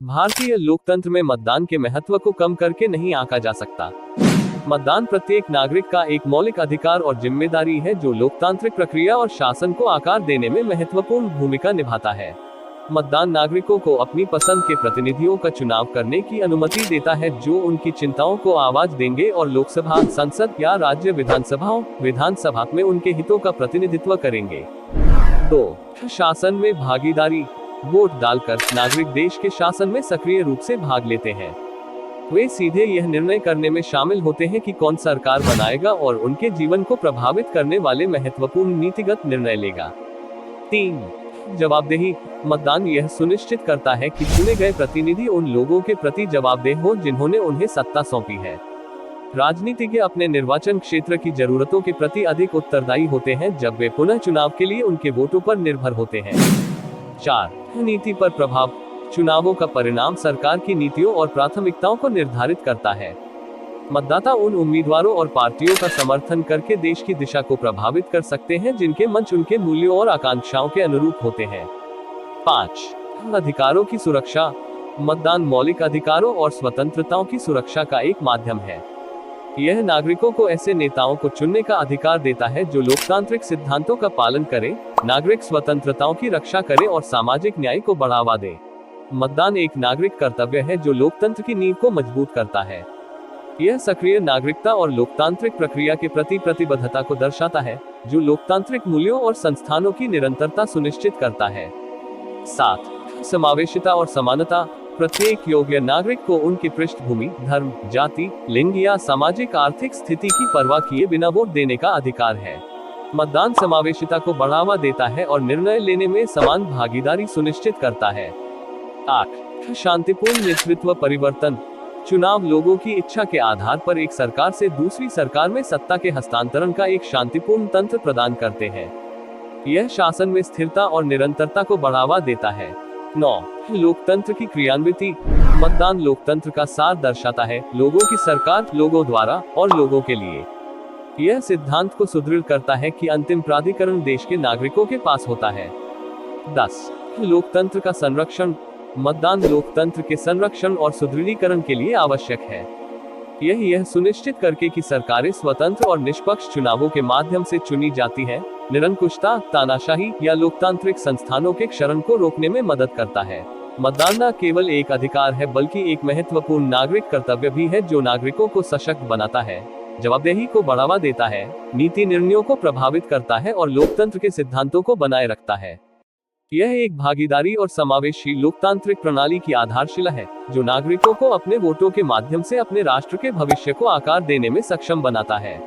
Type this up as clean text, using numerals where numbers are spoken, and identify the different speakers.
Speaker 1: भारतीय लोकतंत्र में मतदान के महत्व को कम करके नहीं आंका जा सकता। मतदान प्रत्येक नागरिक का एक मौलिक अधिकार और जिम्मेदारी है जो लोकतांत्रिक प्रक्रिया और शासन को आकार देने में महत्वपूर्ण भूमिका निभाता है। मतदान नागरिकों को अपनी पसंद के प्रतिनिधियों का चुनाव करने की अनुमति देता है जो उनकी चिंताओं को आवाज देंगे और लोकसभा, संसद या राज्य विधानसभा में उनके हितों का प्रतिनिधित्व करेंगे। 2. शासन में भागीदारी। वोट डालकर नागरिक देश के शासन में सक्रिय रूप से भाग लेते हैं। वे सीधे यह निर्णय करने में शामिल होते हैं कि कौन सरकार बनाएगा और उनके जीवन को प्रभावित करने वाले महत्वपूर्ण नीतिगत निर्णय लेगा। 3. जवाबदेही। मतदान यह सुनिश्चित करता है कि चुने गए प्रतिनिधि उन लोगों के प्रति जवाबदेह हो जिन्होंने उन्हें सत्ता सौंपी है। राजनीतिज्ञ अपने निर्वाचन क्षेत्र की जरूरतों के प्रति अधिक उत्तरदायी होते हैं जब वे पुनः चुनाव के लिए उनके वोटों पर निर्भर होते हैं। 4. नीति पर प्रभाव। चुनावों का परिणाम सरकार की नीतियों और प्राथमिकताओं को निर्धारित करता है। मतदाता उन उम्मीदवारों और पार्टियों का समर्थन करके देश की दिशा को प्रभावित कर सकते हैं जिनके मंच उनके मूल्यों और आकांक्षाओं के अनुरूप होते हैं। 5. अधिकारों की सुरक्षा। मतदान मौलिक अधिकारों और स्वतंत्रताओं की सुरक्षा का एक माध्यम है। यह नागरिकों को ऐसे नेताओं को चुनने का अधिकार देता है जो लोकतांत्रिक सिद्धांतों का पालन करे, नागरिक स्वतंत्रताओं की रक्षा करे और सामाजिक न्याय को बढ़ावा दे। मतदान एक नागरिक कर्तव्य है जो लोकतंत्र की नींव को मजबूत करता है। यह सक्रिय नागरिकता और लोकतांत्रिक प्रक्रिया के प्रति प्रतिबद्धता को दर्शाता है, जो लोकतांत्रिक मूल्यों और संस्थानों की निरंतरता सुनिश्चित करता है। 7. समावेशिता और समानता। प्रत्येक योग्य नागरिक को उनकी पृष्ठभूमि, धर्म, जाति, लिंग या सामाजिक आर्थिक स्थिति की परवाह किए बिना वोट देने का अधिकार है। मतदान समावेशिता को बढ़ावा देता है और निर्णय लेने में समान भागीदारी सुनिश्चित करता है। 8. शांतिपूर्ण नेतृत्व परिवर्तन। चुनाव लोगों की इच्छा के आधार पर एक सरकार से दूसरी सरकार में सत्ता के हस्तांतरण का एक शांतिपूर्ण तंत्र प्रदान करते हैं। यह शासन में स्थिरता और निरंतरता को बढ़ावा देता है। 9. लोकतंत्र की क्रियान्विति। मतदान लोकतंत्र का सार दर्शाता है, लोगों की सरकार, लोगों द्वारा और लोगों के लिए। यह सिद्धांत को सुदृढ़ करता है कि अंतिम प्राधिकरण देश के नागरिकों के पास होता है। 10. लोकतंत्र का संरक्षण। मतदान लोकतंत्र के संरक्षण और सुदृढ़ीकरण के लिए आवश्यक है। यह सुनिश्चित करके कि सरकारें स्वतंत्र और निष्पक्ष चुनावों के माध्यम से चुनी जाती हैं, निरंकुशता, तानाशाही या लोकतांत्रिक संस्थानों के क्षरण को रोकने में मदद करता है। मतदान न केवल एक अधिकार है बल्कि एक महत्वपूर्ण नागरिक कर्तव्य भी है जो नागरिकों को सशक्त बनाता है, जवाबदेही को बढ़ावा देता है, नीति निर्णयों को प्रभावित करता है और लोकतंत्र के सिद्धांतों को बनाए रखता है। यह एक भागीदारी और समावेशी लोकतांत्रिक प्रणाली की आधारशिला है जो नागरिकों को अपने वोटों के माध्यम से अपने राष्ट्र के भविष्य को आकार देने में सक्षम बनाता है।